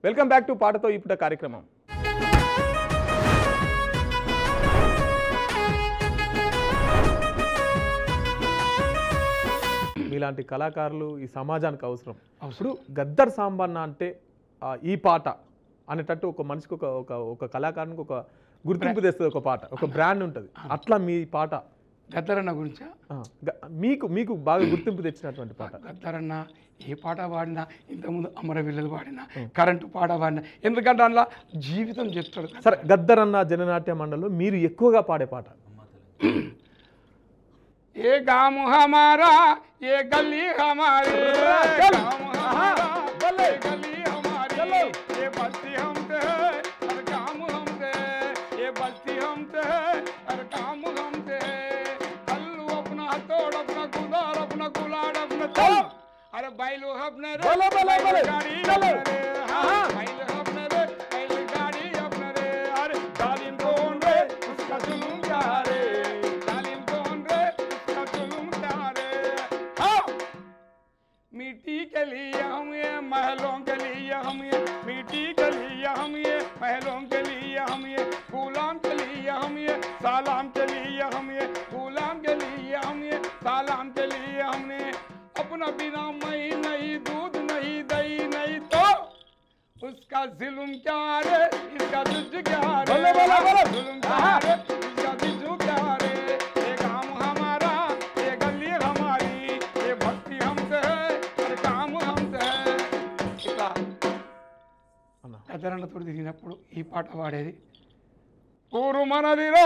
Welcome back to పాటతో ఇప్పుడ కార్యక్రమం. మీలాంటి కళాకారులు ఈ సమాజానికి అవసరం. ఇప్పుడు గద్దర్ సాంబన్న అంటే ఈ పాట అనేటట్టు ఒక మనిషికి ఒక కళాకారునికి ఒక గుర్తింపు తెస్తుంది, ఒక పాట, ఒక బ్రాండ్ ఉంటుంది. అట్లా మీ పాట గద్దరన్న గురించా మీకు బాగా గుర్తింపు తెచ్చినటువంటి పాట? గద్దరన్న ఏ పాట పాడినా, ఇంతకుముందు అమరవీళ్ళలు పాడినా, కరెంటు పాట పాడినా, ఎందుకంటే అందులో జీవితం చెప్తాడు. సరే, గద్దరన్న జననాట్య మండలిలో మీరు ఎక్కువగా పాడే పాట? ఏ గాము హమారా ఏ గల్లీ హమారే, గాము హమారా ఏ గల్లీ హమారే, ఏ బస్తీ హమ్తే అర్ గాము హమ్తే, ఏ బస్తీ హమ్తే అర్ గాము హమ్తే, కల్లు అప్నా హతోడ్ అప్నా గులార్ అప్నా గులాడ్ అప్నా తో, అరే బైలు హప్నే రే గాడి చలో, हाँ బైలు హప్నే రే బైలు గాడి హప్నే రే, అరే जालिम कौन रे उसका जुल्म क्या रे, जालिम कौन रे उसका जुल्म क्या रे, हाँ मिट्टी के लिए हम ये महलों के लिए हम ये, मिट्टी के लिए हम ये महलों के लिए हम ये, गुलाम के लिए हम ये सलाम के लिए हम ये, गुलाम के लिए हम ये सलाम के लिए हमने अपना बिना मई नहीं दूध नहीं दही नहीं तो उसका जुल्म क्या रे, इसका जुज क्या रे, जुल्म क्या रे, इसका जुज क्या रे, ये काम हमारा ये गली हमारी, ये भक्ति हमसे है और काम हमसे है. ఇట్లా గద్దరన్నతో తిరిగినప్పుడు ఈ పాట పాడేది. ఊరు మనదిరా,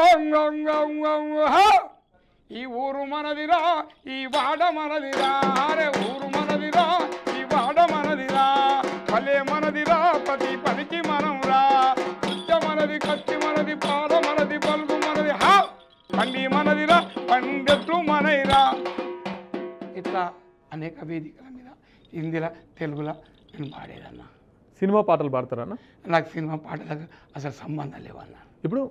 ఈ ఊరు మనదిరా, ఈ వాడ మనదిరా, అరే ఊరు మనదిరా, ఈ వాడ మనదిరా, పల్లె మనదిరా, ప్రతి పనికి మనం రా, కుచ్చ మనది, కత్తి మనది, పాద మనది, పలుకు మనది, హా పండి మనదిరా, పండిట్లు మనైరా. ఇట్లా అనేక వేదికల మీద హిందీలో తెలుగులో నేను పాడేదన్నా. సినిమా పాటలు పాడతారన్న? నాకు సినిమా పాటలకు అసలు సంబంధం లేవన్నా. ఇప్పుడు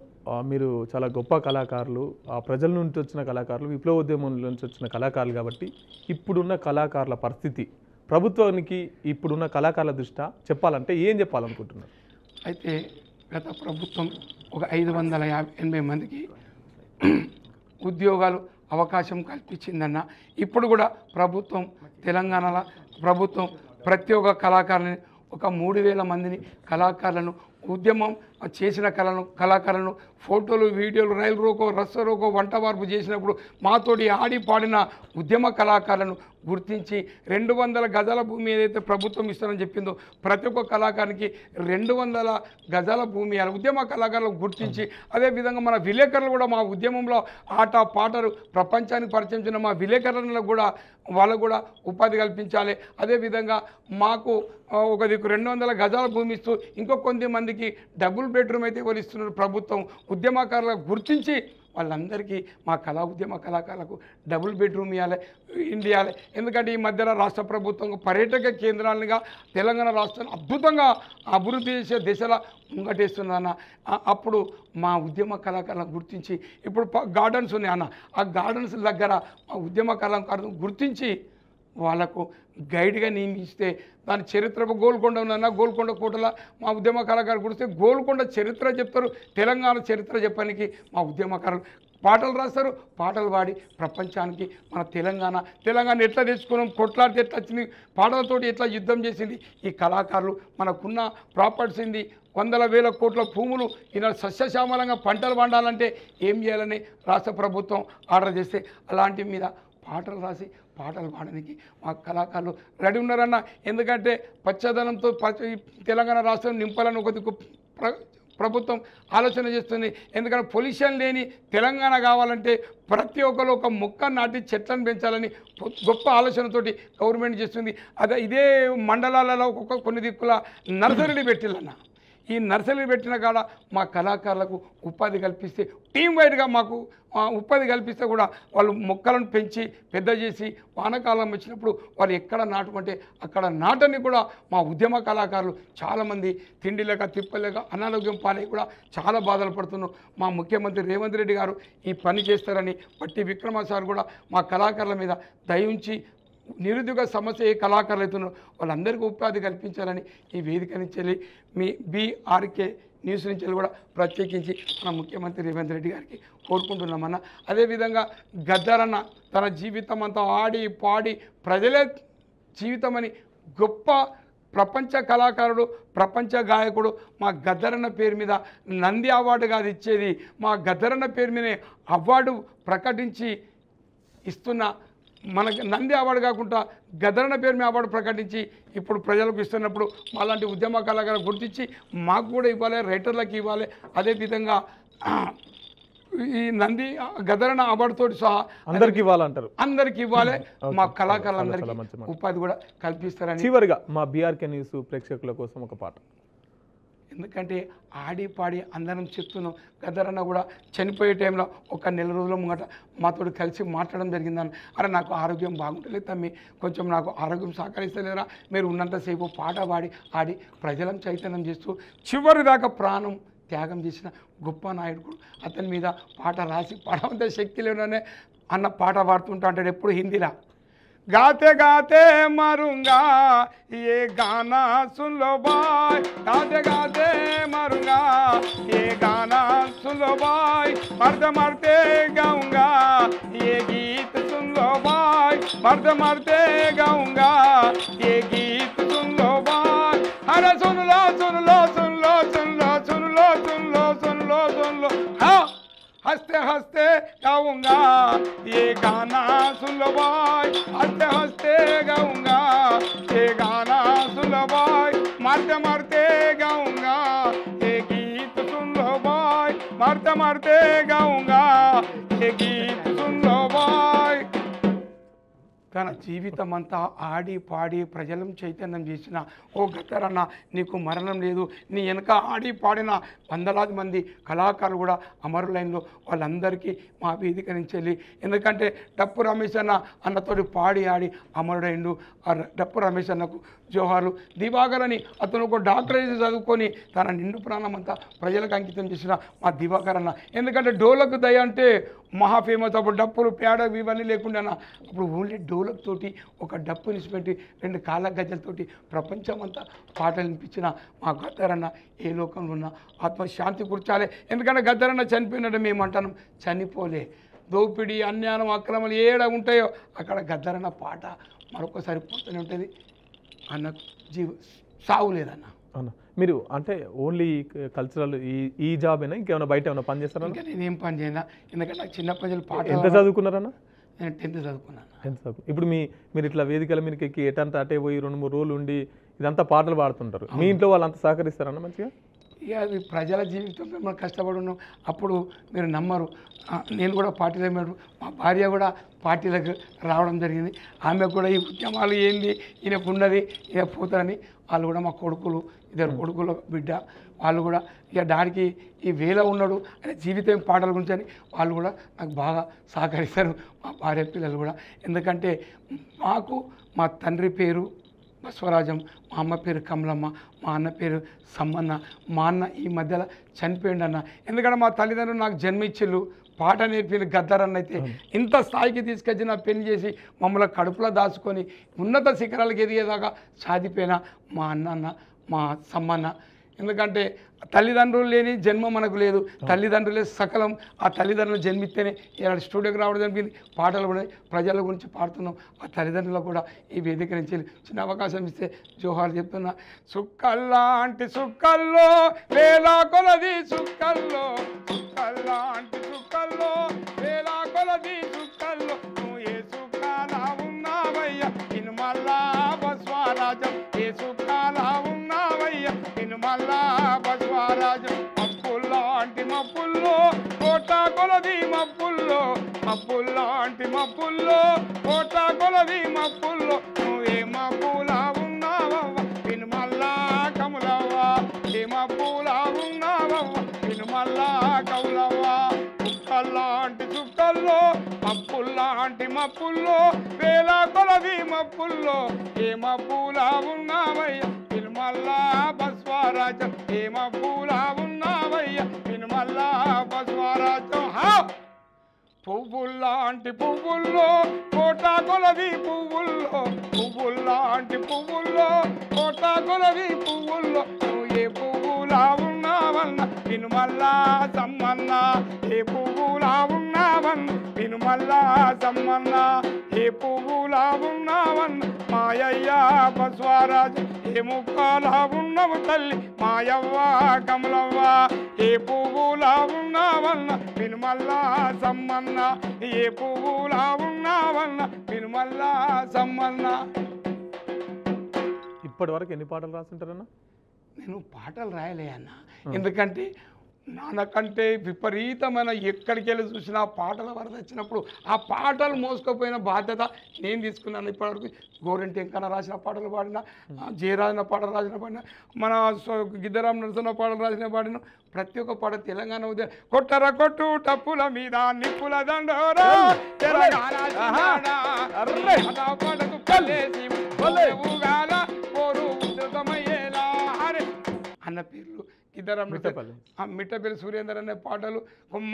మీరు చాలా గొప్ప కళాకారులు, ప్రజల నుంచి వచ్చిన కళాకారులు, విప్లవోద్యమం నుంచి వచ్చిన కళాకారులు కాబట్టి ఇప్పుడున్న కళాకారుల పరిస్థితి ప్రభుత్వానికి ఇప్పుడున్న కళాకారుల దృష్ట్యా చెప్పాలంటే ఏం చెప్పాలనుకుంటున్నారు? అయితే గత ప్రభుత్వం ఒక 580 మందికి ఉద్యోగాలు అవకాశం కల్పించిందన్న. ఇప్పుడు కూడా ప్రభుత్వం, తెలంగాణలో ప్రభుత్వం ప్రతి ఒక్క కళాకారుని ఒక 3000 మందిని కళాకారులను, ఉద్యమం చేసిన కళాకారులను ఫోటోలు, వీడియోలు, రైలు రోకో, రస్త రోకో, వంట వార్పు చేసినప్పుడు మాతోటి ఆడి పాడిన ఉద్యమ కళాకారులను గుర్తించి 200 గజాల భూమి ఏదైతే ప్రభుత్వం ఇస్తారని చెప్పిందో ప్రతి ఒక్క కళాకారునికి 200 గజాల భూమి ఇవ్వాలి. ఉద్యమ కళాకారులకు గుర్తించి అదేవిధంగా మన విలేకరులు కూడా మా ఉద్యమంలో ఆట పాటలు ప్రపంచానికి పరిచయం చేసిన మా విలేకరులకు కూడా వాళ్ళకు కూడా ఉపాధి కల్పించాలి. అదేవిధంగా మాకు ఒక దిక్కు 200 గజాల భూమి ఇస్తూ ఇంకో కొంతమందికి డబుల్ బెడ్రూమ్ అయితే ఎవరు ఇస్తున్నారు ప్రభుత్వం. ఉద్యమకారులకు గుర్తించి వాళ్ళందరికీ మా ఉద్యమ కళాకారులకు డబుల్ బెడ్రూమ్ ఇవ్వాలి, ఇవ్వాలి. ఎందుకంటే ఈ మధ్యలో రాష్ట్ర ప్రభుత్వం పర్యాటక కేంద్రాలుగా తెలంగాణ రాష్ట్రాన్ని అద్భుతంగా అభివృద్ధి చేసే దిశలో ముంగటేస్తుందన్న. అప్పుడు మా ఉద్యమ కళాకారులను గుర్తించి ఇప్పుడు గార్డెన్స్ ఉన్నాయి అన్న, ఆ గార్డెన్స్ దగ్గర మా ఉద్యమ కళాకారులను గుర్తించి వాళ్ళకు గైడ్గా నియమిస్తే దాని చరిత్ర గోల్కొండ ఉందన్న, గోల్కొండ కోటలో మా ఉద్యమ కళాకారులు గురిస్తే గోల్కొండ చరిత్ర చెప్తారు, తెలంగాణ చరిత్ర చెప్పడానికి మా ఉద్యమకారులు పాటలు రాస్తారు, పాటలు పాడి ప్రపంచానికి మన తెలంగాణ ఎట్లా తెచ్చుకున్నాం, కొట్లాడితే ఎట్లా వచ్చింది, పాటలతోటి ఎట్లా యుద్ధం చేసింది ఈ కళాకారులు, మనకున్న ప్రాపర్టీస్ ఏంది, 100,000 కోట్ల భూములు ఈనాడు సస్యశ్యామలంగా పంటలు పండాలంటే ఏం చేయాలని రాష్ట్ర ప్రభుత్వం ఆర్డర్ చేస్తే అలాంటి మీద పాటలు రాసి పాటలు పాడడానికి మా కళాకారులు రెడీ ఉన్నారన్న. ఎందుకంటే పచ్చదనంతో తెలంగాణ రాష్ట్రం నింపాలని ఒక ప్రభుత్వం ఆలోచన చేస్తుంది. ఎందుకంటే పొల్యూషన్ లేని తెలంగాణ కావాలంటే ప్రతి ఒక్కరు ఒక మొక్క నాటి చెట్లను పెంచాలని గొప్ప ఆలోచనతోటి గవర్నమెంట్ చేస్తుంది. అదే ఇదే మండలాలలో కొన్ని దిక్కుల నర్సరీలు పెట్టిల్లన్న. ఈ నర్సరీలు పెట్టిన కాడ మా కళాకారులకు ఉపాధి కల్పిస్తే, టీం వైడ్గా మాకు ఉపాధి కల్పిస్తే కూడా వాళ్ళు మొక్కలను పెంచి పెద్ద చేసి వానకాలం వచ్చినప్పుడు వాళ్ళు ఎక్కడ నాటుకుంటే అక్కడ నాటని కూడా మా ఉద్యమ కళాకారులు చాలామంది తిండి లేక తిప్పలేక అనారోగ్యం పాలై కూడా చాలా బాధలు పడుతున్నారు. మా ముఖ్యమంత్రి రేవంత్ రెడ్డి గారు ఈ పని చేస్తారని పట్టి విక్రమ సార్ కూడా మా కళాకారుల మీద దయించి నిరుద్యోగ సమస్య ఏ కళాకారులు అవుతున్నారో వాళ్ళందరికీ ఉపాధి కల్పించాలని ఈ వేదిక నుంచి వెళ్ళి మీ బీఆర్కే న్యూస్ నుంచి వెళ్ళి కూడా ప్రత్యేకించి మన ముఖ్యమంత్రి రేవంత్ రెడ్డి గారికి కోరుకుంటున్నామన్న. అదేవిధంగా గద్దరన్న తన జీవితం అంతా ఆడి పాడి ప్రజలే జీవితం అని గొప్ప ప్రపంచ కళాకారుడు, ప్రపంచ గాయకుడు. మా గద్దరన్న పేరు మీద నంది అవార్డు కాదు ఇచ్చేది, మా గద్దరన్న పేరు మీద అవార్డు ప్రకటించి ఇస్తున్న, మనకి నంది అవార్డు కాకుండా గద్దరన్న పేరు మీద అవార్డు ప్రకటించి ఇప్పుడు ప్రజలకు ఇస్తున్నప్పుడు అలాంటి ఉద్యమ కళాకారులు గుర్తించి మాకు కూడా ఇవ్వాలి, రైటర్లకు ఇవ్వాలి. అదేవిధంగా ఈ నంది గద్దరన్న అవార్డుతో సహా అందరికి ఇవ్వాలంటారు, అందరికి ఇవ్వాలి. మా కళాకారులందరికీ ఉపాధి కూడా కల్పిస్తారని. చివరిగా మా బీఆర్కే న్యూస్ ప్రేక్షకుల కోసం ఒక పాట. ఎందుకంటే ఆడి పాడి అందరం చెప్తున్నాం. గద్దరన్న కూడా చనిపోయే టైంలో ఒక నెల రోజుల ముంగట మాతో కలిసి మాట్లాడడం జరిగిందని, అరే నాకు ఆరోగ్యం బాగుంటలేదు తమ్మి, కొంచెం నాకు ఆరోగ్యం సహకరిస్తలేరా, మీరు ఉన్నంతసేపు పాట పాడి ఆడి ప్రజలను చైతన్యం చేస్తూ చివరి దాకా ప్రాణం త్యాగం చేసిన గొప్ప నాయకుడు. అతని మీద పాట రాసి పాడమంత శక్తి లేదనే అన్న పాట పాడుతుంటా అంటాడు ఎప్పుడు హిందీలా. गाते गाते मरूंगा ये गाना सुन लो भाई, गाते गाते मरूंगा ये गाना सुन लो भाई, मरते मरते गाऊंगा ये गीत सुन लो भाई, मरते मरते गाऊंगा ये गीत सुन लो भाई। अरे सुन लो सुन लो सुन लो सुन लो सुन लो सुन लो सुन लो सुन लो, हाँ हंसते हंसते गाऊंगा ये गाना सुन लो भाई, हंसते हंसते गाऊंगा ये गाना सुन लो भाई, मरते मरते गाऊंगा ये गीत सुन लो भाई, मरते मरते गाऊंगा ये गीत सुन लो भाई। తన జీవితం అంతా ఆడి పాడి ప్రజలను చైతన్యం చేసిన ఓ గద్దరన్న, నీకు మరణం లేదు. నీ వెనక ఆడి పాడిన వందలాది మంది కళాకారులు కూడా అమరులైన్లో, వాళ్ళందరికీ మా వేదిక నుంచి వెళ్ళి, ఎందుకంటే డప్పు రమేష్ అన్నతోటి పాడి ఆడి అమరుడైండు. ఆ డప్పు రమేష్ అన్నకు జోహార్లు. దివాకర్ అని అతను ఒక డాక్టరేట్ చదువుకొని తన నిండు ప్రాణం అంతా ప్రజలకు అంకితం చేసిన మా దివాకర్ అన్న. ఎందుకంటే డోలకు దయ అంటే మహా ఫేమస్. అప్పుడు డప్పులు పేడ ఇవన్నీ లేకుండా అప్పుడు ఓన్లీ డోలక్ తోటి ఒక డప్పు నిలిచిపెట్టి 2 కాళ్ళ గజ్జలతోటి ప్రపంచం అంతా పాటలు వినిపించిన మా గద్దరన్న ఏ లోకంలో ఉన్న ఆత్మశాంతి కూర్చాలి. ఎందుకంటే గద్దరన్న చనిపోయినట్టు మేము అంటాం, చనిపోలే. దోపిడీ అన్యాయం అక్రమాలు ఏడ ఉంటాయో అక్కడ గద్దరన్న పాట మరొకసారి పోతూనే ఉంటుంది. అన్న సావు లేదన్న. అన్న మీరు అంటే ఓన్లీ కల్చరల్ ఈ జాబ్ అయినా ఇంకేమైనా బయట ఏమైనా పని చేస్తారా? ఇంకా నేనేం పని చేయనా, ఎందుకంటే నాకు చిన్న ప్రజలు పాట. ఎంత చదువుకున్నారన్న? నేను 10th చదువుకున్నాను. 10th చదువు. ఇప్పుడు మీరు ఇట్లా వేదికల మీదకి ఎక్కి ఎటంతా అటే పోయి 2-3 రోజులు ఉండి ఇదంతా పాటలు పాడుతుంటారు. మీ ఇంట్లో వాళ్ళంతా సహకరిస్తారన్న మంచిగా? ఇక అది ప్రజల జీవితంలో మనం కష్టపడి ఉన్నాం. అప్పుడు మీరు నమ్మరు, నేను కూడా పార్టీలో ఉన్నాడు, మా భార్య కూడా పార్టీలకు రావడం జరిగింది. ఆమె కూడా ఈ ఉద్యమాలు ఏంది ఈయనకు ఉన్నది ఇక పోతారని వాళ్ళు కూడా, మా కొడుకులు 2 కొడుకుల బిడ్డ, వాళ్ళు కూడా ఇక డాడీకి ఈ వేళ ఉన్నాడు అనే జీవితం పాటల గురించి అని వాళ్ళు కూడా నాకు బాగా సహకరిస్తారు, మా భార్య పిల్లలు కూడా. ఎందుకంటే మాకు మా తండ్రి పేరు బసవరాజం, మా అమ్మ పేరు కమలమ్మ, మా అన్న పేరు సమ్మన్న. మా అన్న ఈ మధ్యలో చనిపోయిండు అన్న. ఎందుకంటే మా తల్లిదండ్రులు నాకు జన్మ ఇచ్చిళ్ళు, పాట నేర్పిన గద్దరన్న అయితే ఇంత స్థాయికి తీసుకొచ్చి నా పెళ్లి చేసి మమ్మల్ని కడుపులో దాచుకొని ఉన్నత శిఖరాలకు ఎదిగేదాకా సాధిపోయిన మా అన్న మా సమ్మన్న. ఎందుకంటే తల్లిదండ్రులు లేని జన్మ మనకు లేదు, తల్లిదండ్రులే సకలం. ఆ తల్లిదండ్రులు జన్మిస్తేనే ఇలా స్టూడియోకి రావడం జరిగింది, పాటలు కూడా ప్రజల గురించి పాడుతున్నాం. ఆ తల్లిదండ్రులకు కూడా ఈ వేదిక నుంచి చిన్న అవకాశం ఇస్తే జోహార్లు చెప్తున్నా. సుక్కల్లాంటి సుక్కల్లో వేలా కొలది సుక్కల్లో, సుక్కల్లాంటి సుక్కల్లో వేలా కొలది సుక్కల్లో, నువ్వు ఏ సుక్కాలా ఉన్నావయ్యా ఇను మళ్ళా బస్వరాజం, ఏ సుక్కాలా ఉన్నావయ్యా ఇను మళ్ళా బస్వరాజం. మప్పుల్లాంటి మప్పుల్లో కోట కొలది మప్పుల్లో, మప్పుల్లాంటి మప్పుల్లో కోట కొలది మప్పుల్లో, నువ్వే మప్పులా ఉన్నావవ్వ ఇను మళ్ళా కములవ్వ, ఏ మప్పులా ఉన్నావవ్వ ఇను మళ్ళా కౌలవ్వ. సుక్కల్లాంటి సుక్కల్లో మప్పుల్లాంటి మప్పుల్లో వేల కొలది మప్పుల్లో, ఏ మప్పులా ఉన్నావయ్య ఇనుమల్లా బస్వరాజం, ఏ మప్పులా ఉన్నావయ్య ఇనుమల్లా బస్వరాజం. పువ్వుల్లాంటి పువ్వుల్లో కోట కొలది పువ్వుల్లో పువ్వుల్లాంటి పువ్వుల్లో కోట కొలది పువ్వుల్లో నువ్వు ఏ పువ్వులా ఉన్నావన్న విను మల్లా సమ్మన్న ఏ పువ్వులా ఉన్నావన్న విను మల్లా సమ్మన్న ఏ పువ్వులా ఉన్నావన్న మాయయ్య బస్వారాజు ఏ ముక్కలా ఉన్నవు తల్లి మాయవ్వ కమలవ్వ ఏ పువ్వులా ఉన్నావన్న విను మల్లా సమ్మన్న ఏ పువ్వులా ఉన్నావన్న విను మల్లా సమ్మన్న. ఇప్పటి వరకు ఎన్ని పాటలు రాసింటారన్నా? నేను పాటలు రాయలే అన్న, ఎందుకంటే నాన్నకంటే విపరీతమైన ఎక్కడికి వెళ్ళి చూసినా పాటల వరద వచ్చినప్పుడు ఆ పాటలు మోసుకుపోయిన బాధ్యత నేను తీసుకున్నాను. ఇప్పటివరకు గోరెంటి వెంకన్న రాసిన పాటలు పాడిన, జయరాజన పాటలు రాసిన పాడిన, మన గిద్దరాం నరసన్న పాటలు రాసిన పాడిన, ప్రతి ఒక్క పాట తెలంగాణ ఉదయం కొట్టర కొట్టు టప్పుల మీద నిప్పుల దండోరా పాటకు కలేసి ఊగాల కోరు ఉధృతమయ్యేలా అన్న పేర్లు ఇద్దరు మిట్టపల్లి సురేందర్ అనే పాటలు.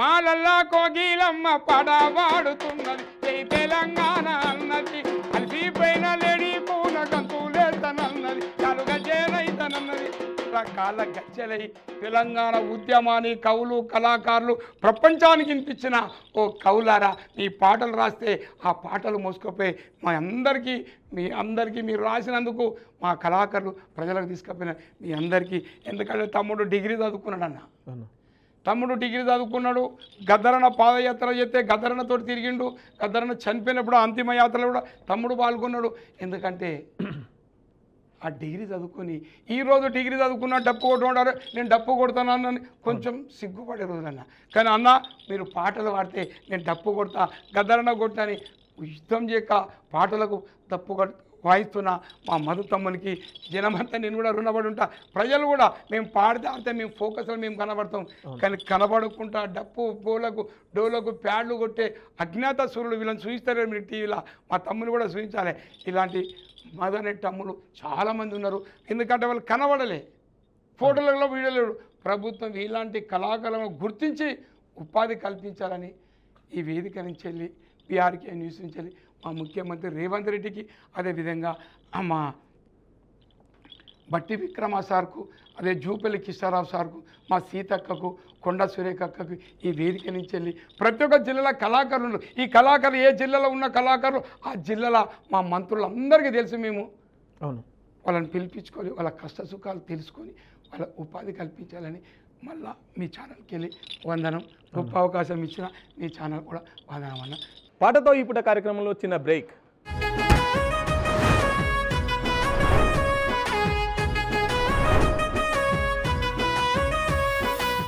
మాలల్లా కోగిలమ్మ పాట పాడుతున్నది తెలంగాణ అన్నది అలిసిపోయిన లేడీ పూల గంతులేతనన్నది కలుగ చేరైతనన్నది రకాల గచ్చలై తెలంగాణ ఉద్యమాన్ని కవులు కళాకారులు ప్రపంచానికి వినిపించిన ఓ కవులారా మీ పాటలు రాస్తే ఆ పాటలు మోసుకుపోయి మీ అందరికీ మీరు రాసినందుకు మా కళాకారులు ప్రజలకు తీసుకుపోయిన మీ అందరికీ. ఎందుకంటే తమ్ముడు డిగ్రీ చదువుకున్నాడు అన్న, తమ్ముడు డిగ్రీ చదువుకున్నాడు, గద్దరన పాదయాత్ర చేస్తే గద్దరనతో తిరిగిండు, గద్దరన చనిపోయినప్పుడు అంతిమ యాత్రలో కూడా తమ్ముడు పాల్గొన్నాడు. ఎందుకంటే ఆ డిగ్రీ చదువుకొని ఈరోజు డిగ్రీ చదువుకున్నా డప్పు కొట్టుకుంటారు, నేను డప్పు కొడతానని కొంచెం సిగ్గుపడే రోజులన్న. కానీ అన్న మీరు పాటలు పాడితే నేను డప్పు కొడతా గద్దరన కొట్టని యుద్ధం చేయక పాటలకు డప్పు వాయిస్తున్న మా మధు తమ్మునికి జనమంతా నేను కూడా రుణపడి ఉంటా. ప్రజలు కూడా మేము పాడితే ఆడితే మేము ఫోకస్లో మేము కనబడతాం, కానీ కనబడకుండా డప్పు డోలకు ప్యాడ్లు కొట్టే అజ్ఞాత సూర్యులు వీళ్ళని చూపిస్తారు మీరు టీవీలో, మా తమ్ముని కూడా చూపించాలి. ఇలాంటి మదనే తమ్ముడు చాలామంది ఉన్నారు, ఎందుకంటే వాళ్ళు కనబడలే ఫోటోలలో వీడియోలు. ప్రభుత్వం ఇలాంటి కళాకారులను గుర్తించి ఉపాధి కల్పించాలని ఈ వేదిక నుంచి వెళ్ళి పిఆర్కే న్యూస్ నుంచి వెళ్ళి మా ముఖ్యమంత్రి రేవంత్ రెడ్డికి, అదేవిధంగా మా బట్టి విక్రమ సార్కు, అదే జూపల్లి కిషారావు సార్కు, మా సీతక్కకు, కొండ సురేఖక్కకు ఈ వేదిక నుంచి వెళ్ళి ప్రతి ఒక్క జిల్లాలో కళాకారులు, ఈ కళాకారులు ఏ జిల్లాలో ఉన్న కళాకారులు ఆ జిల్లాలో మా మంత్రులందరికీ తెలుసు. మేము అవును వాళ్ళని పిలిపించుకొని వాళ్ళ కష్ట సుఖాలు తెలుసుకొని వాళ్ళ ఉపాధి కల్పించాలని మళ్ళీ మీ ఛానల్కి వెళ్ళి వందనం. గొప్ప అవకాశం ఇచ్చిన మీ ఛానల్ కూడా వందనం అన్న. పాటతో ఈ పూట కార్యక్రమంలో చిన్న బ్రేక్.